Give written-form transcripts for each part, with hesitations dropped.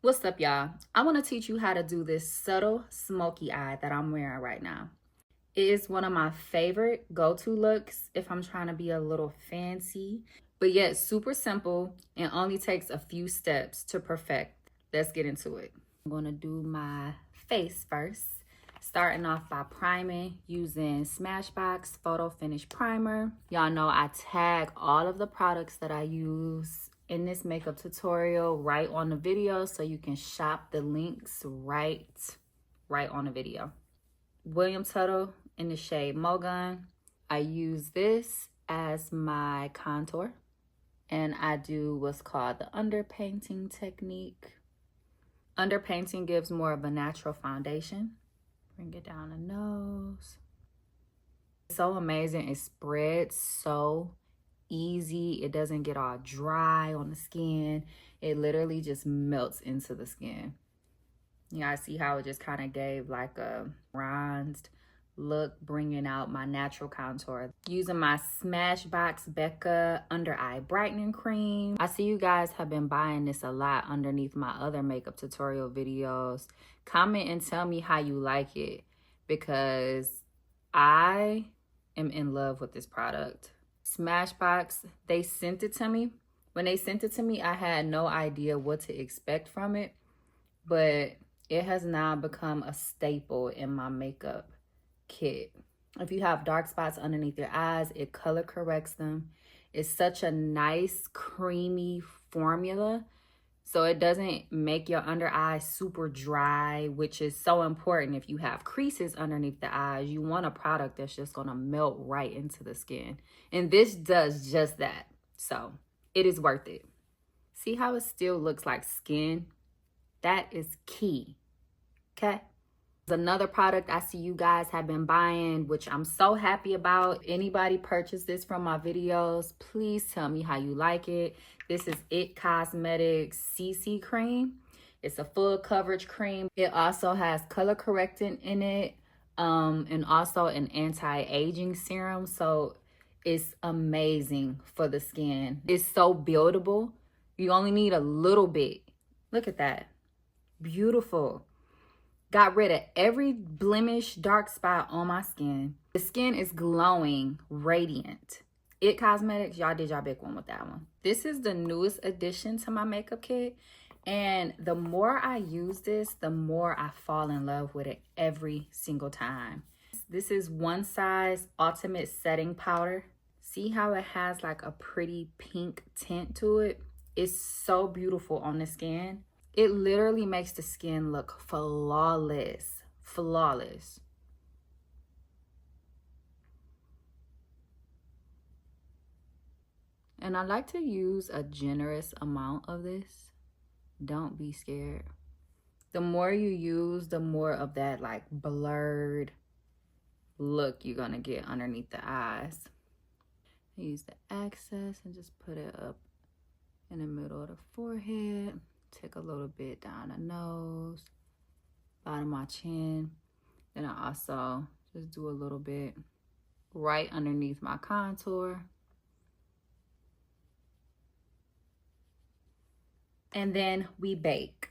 What's up, y'all? I want to teach you how to do this subtle smoky eye that I'm wearing right now. It is one of my favorite go-to looks if I'm trying to be a little fancy, but yet super simple and only takes a few steps to perfect. Let's get into it. I'm going to do my face first, starting off by priming using Smashbox Photo Finish Primer. Y'all know I tag all of the products that I use in this makeup tutorial right on the video, so you can shop the links right on the video. William Tuttle in the shade Mogun. I use this as my contour, and I do what's called the underpainting technique. Underpainting gives more of a natural foundation. Bring it down the nose. It's so amazing. It spreads so easy. It doesn't get all dry on the skin. It literally just melts into the skin. You guys see how it just kind of gave like a bronzed look, bringing out my natural contour. Using my Smashbox Becca Under Eye Brightening Cream. I see you guys have been buying this a lot underneath my other makeup tutorial videos. Comment and tell me how you like it, because I am in love with this product. Smashbox, they sent it to me. When they sent it to me, I had no idea what to expect from it, but it has now become a staple in my makeup kit. If you have dark spots underneath your eyes, it color corrects them. It's such a nice creamy formula, so it doesn't make your under eye super dry, which is so important. If you have creases underneath the eyes, you want a product that's just gonna melt right into the skin, and this does just that. So it is worth it. See how it still looks like skin? That is key. Okay. Another product I see you guys have been buying, which I'm so happy about. Anybody purchase this from my videos, please tell me how you like it. This is It Cosmetics CC cream. It's a full coverage cream. It also has color correcting in it, and also an anti-aging serum. So it's amazing for the skin. It's so buildable. You only need a little bit. Look at that. Beautiful. Got rid of every blemish, dark spot on my skin. The skin is glowing, radiant. It Cosmetics, y'all did y'all big one with that one. This is the newest addition to my makeup kit, and the more I use this, the more I fall in love with it every single time. This is One Size Ultimate Setting Powder. See how it has like a pretty pink tint to it? It's so beautiful on the skin. It literally makes the skin look flawless. Flawless. And I like to use a generous amount of this. Don't be scared. The more you use, the more of that like blurred look you're gonna get underneath the eyes. Use the excess and just put it up in the middle of the forehead. Take a little bit down the nose, bottom of my chin. Then I also just do a little bit right underneath my contour. And then we bake.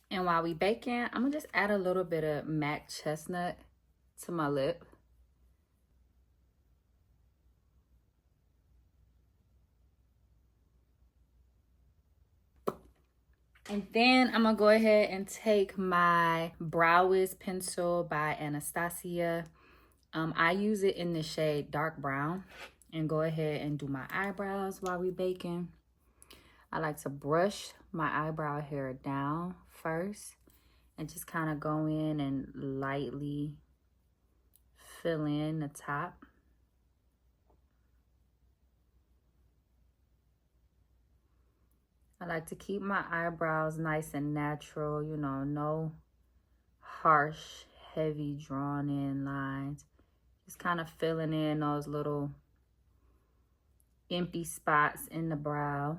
And while we baking, I'm gonna just add a little bit of MAC chestnut to my lip. And then I'm gonna go ahead and take my Brow Wiz pencil by Anastasia. I use it in the shade dark brown, and go ahead and do my eyebrows while we baking. I like to brush my eyebrow hair down first and just kind of go in and lightly fill in the top. I like to keep my eyebrows nice and natural, you know, no harsh, heavy drawn in lines. Just kind of filling in those little empty spots in the brow.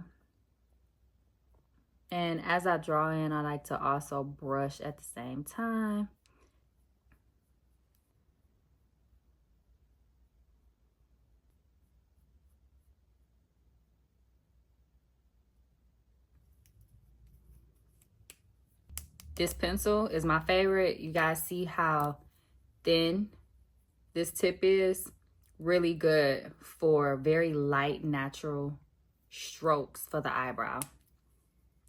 And as I draw in, I like to also brush at the same time. This pencil is my favorite. You guys see how thin this tip is? Really good for very light, natural strokes for the eyebrow.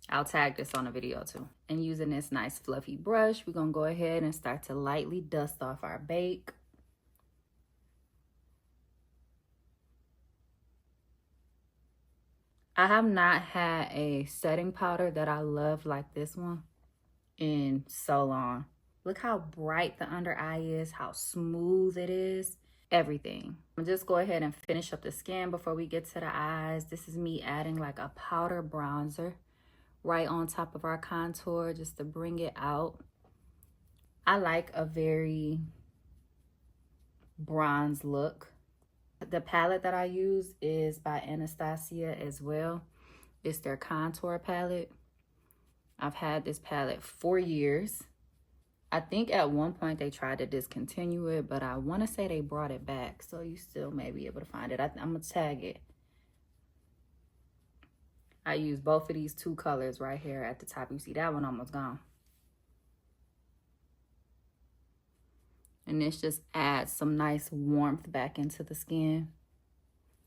I'll tag this on a video too. And using this nice fluffy brush, we're gonna go ahead and start to lightly dust off our bake. I have not had a setting powder that I love like this one in so long. Look how bright the under eye is, how smooth it is, everything. I'm just go ahead and finish up the skin before we get to the eyes. This is me adding like a powder bronzer right on top of our contour just to bring it out. I like a very bronze look. The palette that I use is by Anastasia as well. It's their contour palette. I've had this palette for years. I think at one point they tried to discontinue it, but I want to say they brought it back, so you still may be able to find it. I'm going to tag it. I use both of these two colors right here at the top. You see that one almost gone. And this just adds some nice warmth back into the skin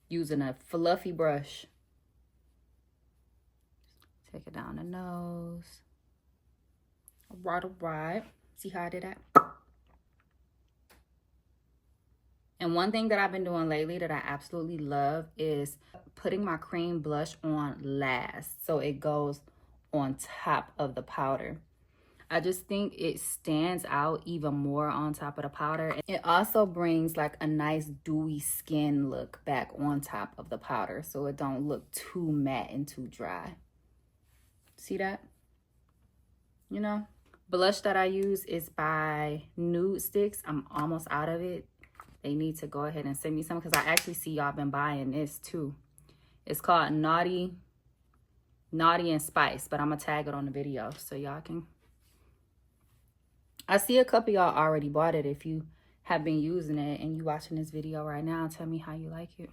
using a fluffy brush. Take it down the nose. All right. See how I did that? And one thing that I've been doing lately that I absolutely love is putting my cream blush on last, so it goes on top of the powder. I just think it stands out even more on top of the powder. It also brings like a nice dewy skin look back on top of the powder, so it don't look too matte and too dry. See that? You know? Blush that I use is by Nude Sticks. I'm almost out of it. They need to go ahead and send me some because I actually see y'all been buying this too. It's called Naughty and Spice, but I'm gonna tag it on the video so y'all can. I see a couple y'all already bought it. If you have been using it and you watching this video right now, tell me how you like it.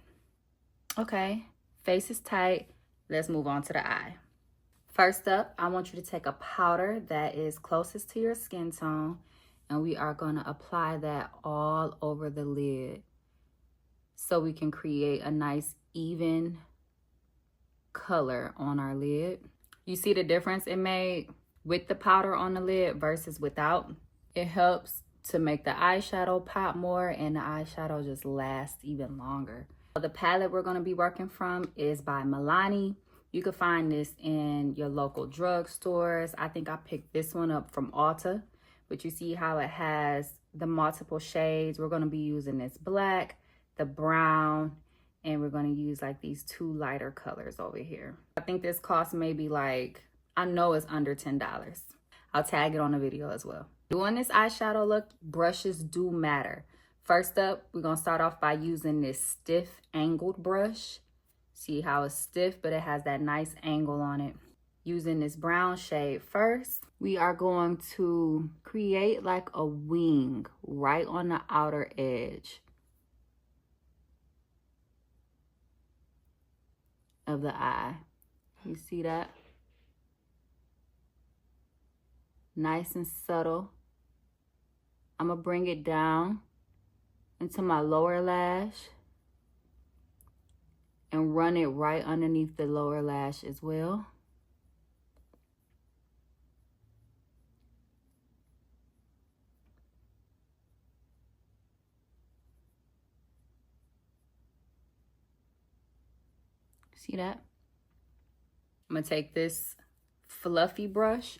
Okay, face is tight. Let's move on to the eye. First up, I want you to take a powder that is closest to your skin tone, and we are going to apply that all over the lid so we can create a nice even color on our lid. You see the difference it made with the powder on the lid versus without? It helps to make the eyeshadow pop more and the eyeshadow just last even longer. The palette we're going to be working from is by Milani. You can find this in your local drugstores. I think I picked this one up from Ulta, but you see how it has the multiple shades. We're going to be using this black, the brown, and we're going to use like these two lighter colors over here. I think this costs maybe like, I know it's under $10. I'll tag it on the video as well. Doing this eyeshadow look, brushes do matter. First up, we're going to start off by using this stiff angled brush. See how it's stiff, but it has that nice angle on it. Using this brown shade first, we are going to create like a wing right on the outer edge of the eye. You see that? Nice and subtle. I'm gonna bring it down into my lower lash and run it right underneath the lower lash as well. See that? I'm gonna take this fluffy brush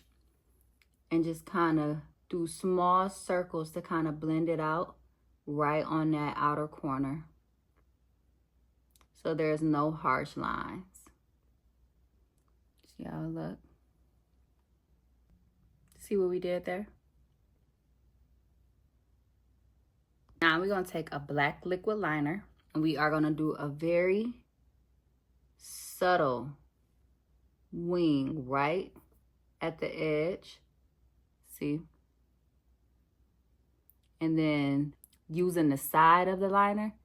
and just kind of do small circles to kind of blend it out right on that outer corner, so there's no harsh lines. See how it look? See what we did there? Now we're gonna take a black liquid liner and we are gonna do a very subtle wing right at the edge. See? And then using the side of the liner,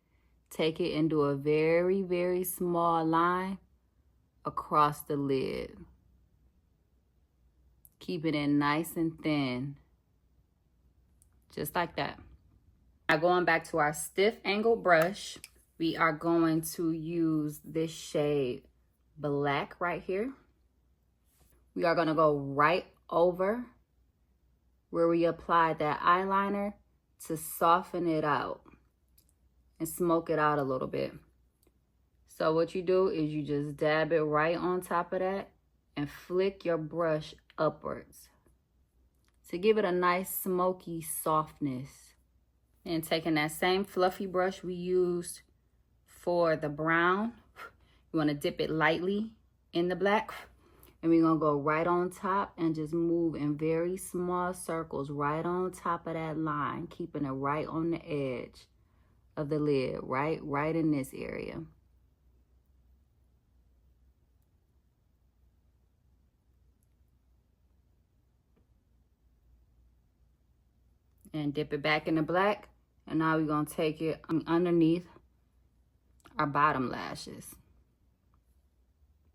take it and do a very, very small line across the lid. Keeping it nice and thin. Just like that. Now going back to our stiff angled brush, we are going to use this shade Black right here. We are going to go right over where we applied that eyeliner to soften it out and smoke it out a little bit. So what you do is you just dab it right on top of that and flick your brush upwards to give it a nice smoky softness. And taking that same fluffy brush we used for the brown, you want to dip it lightly in the black, and we're going to go right on top and just move in very small circles right on top of that line, keeping it right on the edge of the lid, right in this area. And dip it back in the black. And now we're going to take it underneath our bottom lashes.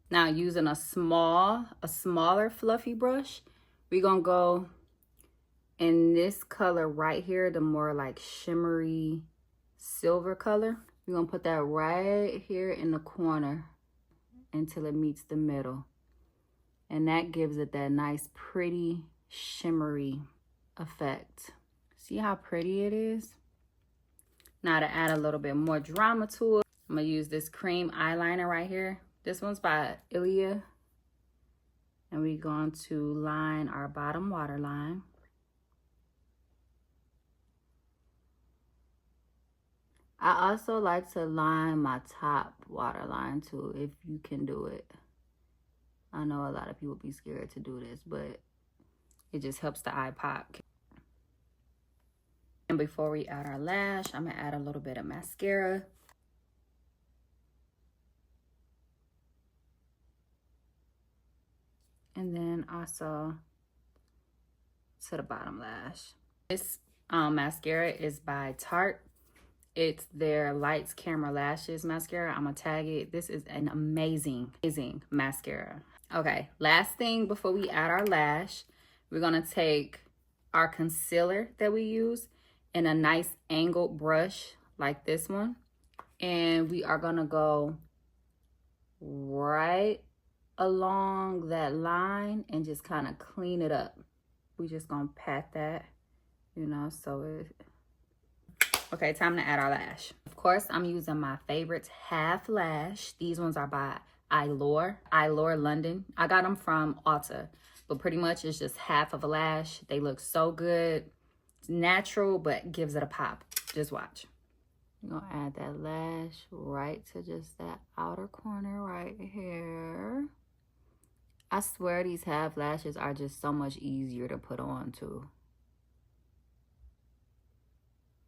Now using a smaller fluffy brush, we're going to go in this color right here, the more like shimmery silver color. We're going to put that right here in the corner until it meets the middle. And that gives it that nice pretty shimmery effect. See how pretty it is? Now to add a little bit more drama to it, I'm going to use this cream eyeliner right here. This one's by Ilia. And we're going to line our bottom waterline. I also like to line my top waterline too, if you can do it. I know a lot of people be scared to do this, but it just helps the eye pop. And before we add our lash, I'm going to add a little bit of mascara. And then also to the bottom lash. This mascara is by Tarte. It's their Lights Camera Lashes mascara. I'm going to tag it. This is an amazing mascara. Okay, last thing before we add our lash, we're going to take our concealer that we use in a nice angled brush like this one. And we are going to go right along that line and just kind of clean it up. We just going to pat that, you know, so it... Okay, time to add our lash. Of course, I'm using my favorite half lash. These ones are by Eyelure London. I got them from Ulta, but pretty much it's just half of a lash. They look so good. It's natural, but gives it a pop. Just watch. I'm gonna add that lash right to just that outer corner right here. I swear these half lashes are just so much easier to put on too.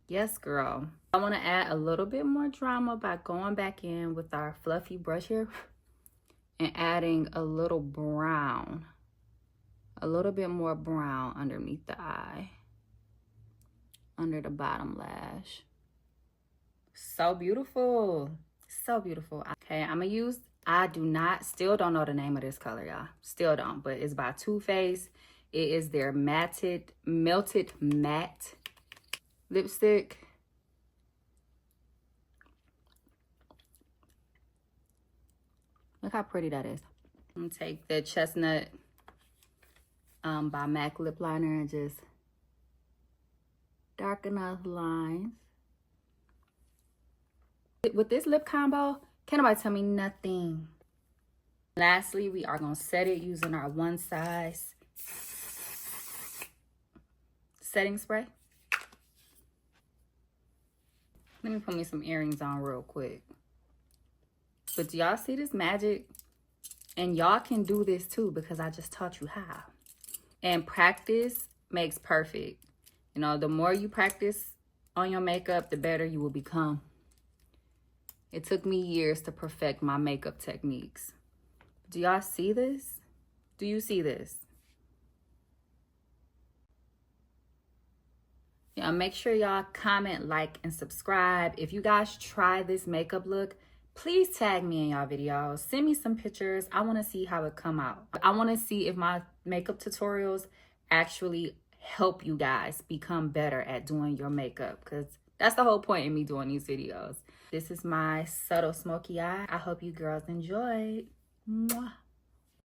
Yes, girl. I want to add a little bit more drama by going back in with our fluffy brush here and adding a little brown, a little bit more brown underneath the eye, under the bottom lash. So beautiful. So beautiful. Okay, I'm going to use, still don't know the name of this color, y'all. Still don't, but it's by Too Faced. It is their melted matte lipstick. Look how pretty that is. I'm gonna take the Chestnut by MAC lip liner and just darken out the lines. With this lip combo, can't nobody tell me nothing. Lastly, we are gonna set it using our One Size setting spray. Let me put me some earrings on real quick. But do y'all see this magic? And y'all can do this too because I just taught you how. And practice makes perfect. You know, the more you practice on your makeup, the better you will become. It took me years to perfect my makeup techniques. Do y'all see this? Do you see this? Yeah, make sure y'all comment, like, and subscribe. If you guys try this makeup look, Please tag me in y'all videos. Send me some pictures. I want to see how it come out. I want to see if my makeup tutorials actually help you guys become better at doing your makeup, because that's the whole point in me doing these videos. This is my subtle smoky eye. I hope you girls enjoyed. Mwah.